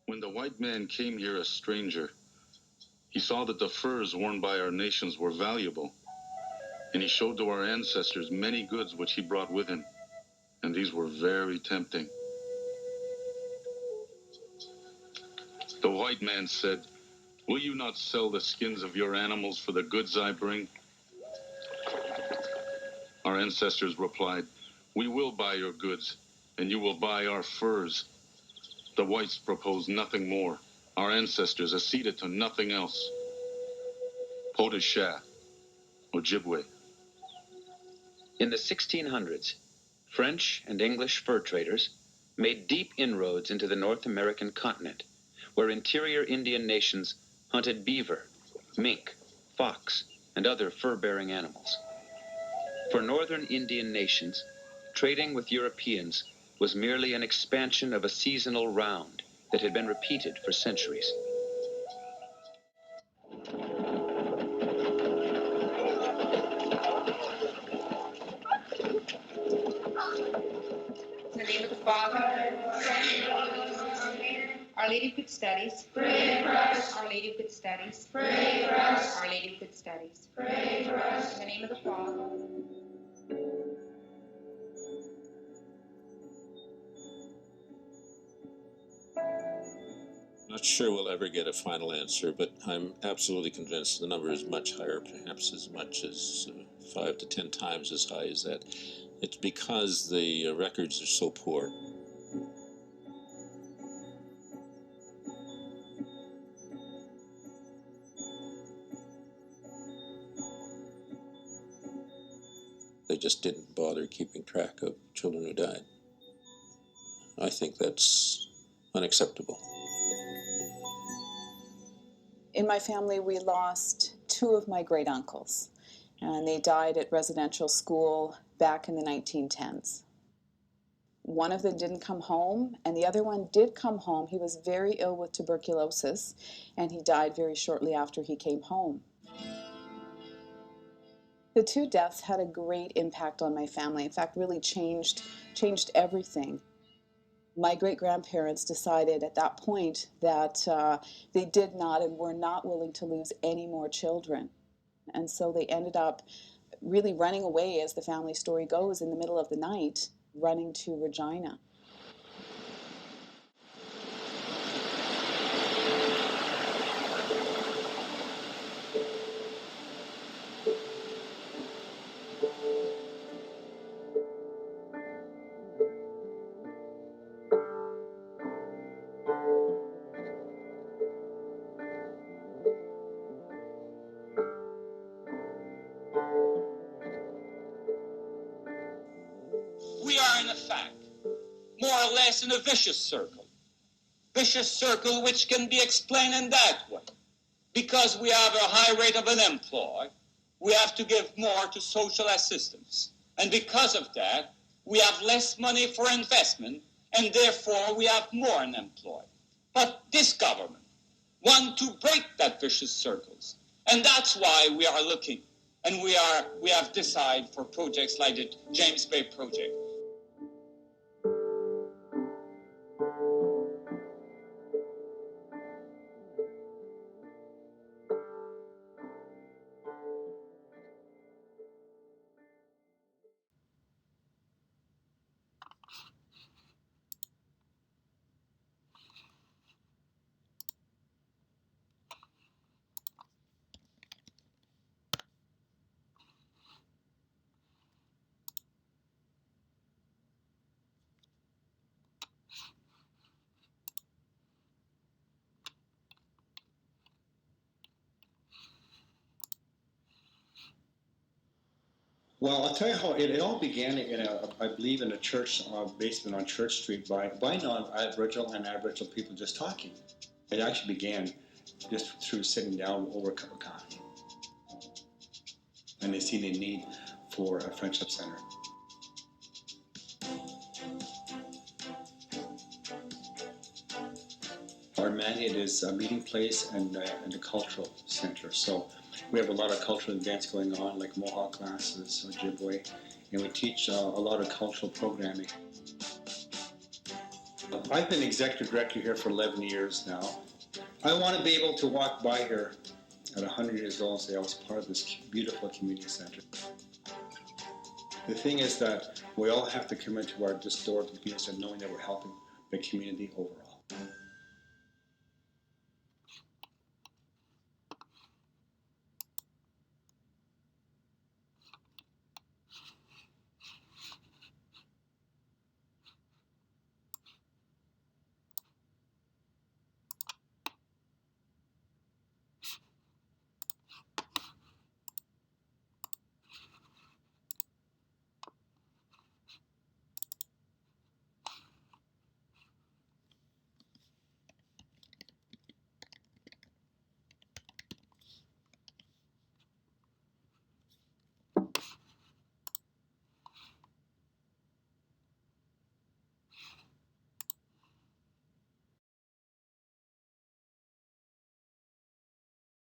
When the white man came here a stranger, he saw that the furs worn by our nations were valuable, and he showed to our ancestors many goods which he brought with him, and these were very tempting. The white man said, "Will you not sell the skins of your animals for the goods I bring?" Our ancestors replied, "We will buy your goods, and you will buy our furs." The whites proposed nothing more. Our ancestors acceded to nothing else. Podesha, Ojibwe. In the 1600s, French and English fur traders made deep inroads into the North American continent, where interior Indian nations hunted beaver, mink, fox, and other fur-bearing animals. For northern Indian nations, trading with Europeans was merely an expansion of a seasonal round that had been repeated for centuries. In the name of the Father, Our Lady of Good Studies, pray for us. Our Lady of Good Studies, pray for us. Our Lady of Good Studies, pray for us. In the name of the Father. Not sure we'll ever get a final answer, but I'm absolutely convinced the number is much higher, perhaps as much as 5 to 10 times as high as that. It's because the records are so poor. They just didn't bother keeping track of children who died. I think that's unacceptable. In my family, we lost 2 of my great uncles, and they died at residential school back in the 1910s. One of them didn't come home, and the other one did come home. He was very ill with tuberculosis, and he died very shortly after he came home. The 2 deaths had a great impact on my family. In fact, really changed everything. My great-grandparents decided at that point that they did not and were not willing to lose any more children. And so they ended up really running away, as the family story goes, in the middle of the night, running to Regina. We are, in effect, more or less in a vicious circle. Vicious circle which can be explained in that way. Because we have a high rate of unemployed, we have to give more to social assistance. And because of that, we have less money for investment, and therefore we have more unemployed. But this government wants to break that vicious circles. And that's why we are looking. And we have decided for projects like the James Bay project. Well, I'll tell you how it all began I believe, in a church basement on Church Street by non-Aboriginal and Aboriginal people just talking. It actually began just through sitting down over a cup of coffee. And they seen a need for a friendship center. Our mandate is a meeting place and a cultural center. So We have a lot of cultural events going on, like Mohawk classes, Ojibwe, and we teach a lot of cultural programming. I've been executive director here for 11 years now. I want to be able to walk by here at 100 years old and say I was part of this beautiful community center. The thing is that we all have to come into our door to the community center knowing that we're helping the community overall.